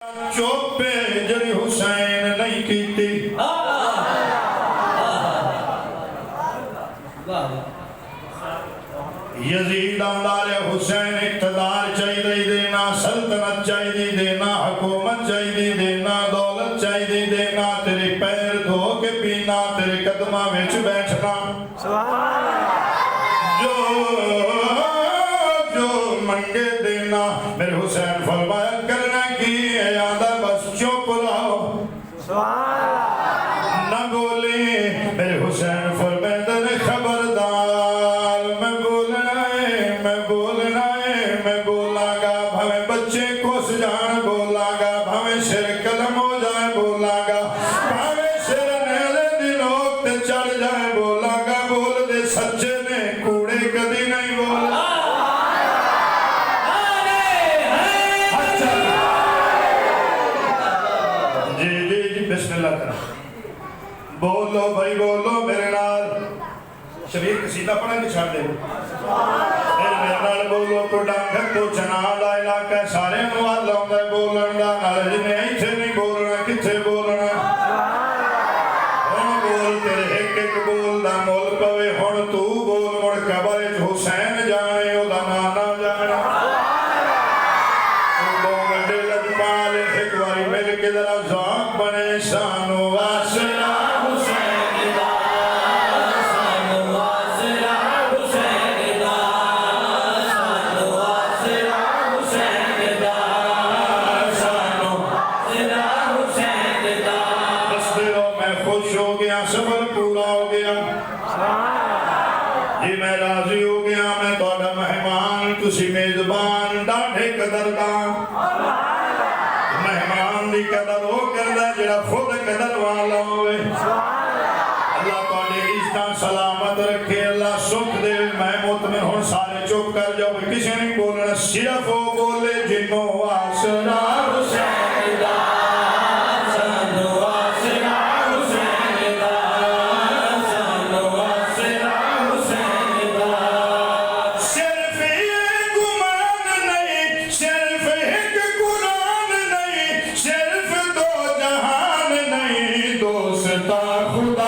چوپے جڑی حسین نہیں کیتی یزید آمدار حسین اقتدار چاہیے دینا، سلطنت چاہیے دینا، حکومت چاہیے دینا، دولت چاہیے دینا، تیرے پیر دھو کے پینا، تیرے قدمہ وچ بیٹھنا، جو منگے دینا۔ میرے حسین فرمایا کرنا کی ہے یادہ بس چپ رہو نہ بولے۔ میرے حسین فرمایا نے خبردار میں بولنا ہے، میں بولنا ہے، میں بولا گا بھویں بچے کوس جان بولا گا، بھویں سر قلم ہو جائے بولا گا، بھویں سر نیلے دلوک تے چڑھ جائے بولا گا، بول دے سچے نے کوڑے کدی نہیں بولا۔ بسم اللہ کرو، بولو بھائی بولو میرے نال، شبیر قصیدہ پڑھا کے چھاڑ دے میرے نال بولو تو ڈانگھر تو چنا دا علاقہ سارے مواد لاؤں دے بولن دا نال جنہیں ایتھے نہیں بولنا کتھے بولنا ہون بول تیرے ایک ایک بول دا مول پوے ہون تو بول مڑ قبر حسین جانے او دا نانا جانا دو گھنٹے لجمال ایک باری مل کے ذرا ذوق بنے شانو آسرا حسین دا شانو آسرا حسین دا شانو آسرا حسین دا شانو آسرا حسین دا۔ بس دلوں میں خوش ہو گیا، سفر پورا ہو گیا جی، میں راضی ہو گیا، میں توڑا مہمان تسی میزبان ڈاڑھے قدردان مہمان دی قدر ہو کردہ جڑا خود قدر والا ہوئے۔ اللہ توڑے عزتاں سلامت رکھے، اللہ سکھ دے، میں مطمئن ہوں سارے چپ کر جاؤ، کسی نہیں بولنا، صرف وہ بولے جنوں آسرا حسین دا سانو آسرا حسین دا سانو آسرا حسین دا۔ صرف ایک گمان نہیں، صرف ایک قرآن نہیں، صرف دو جہان نہیں، دوستا خدا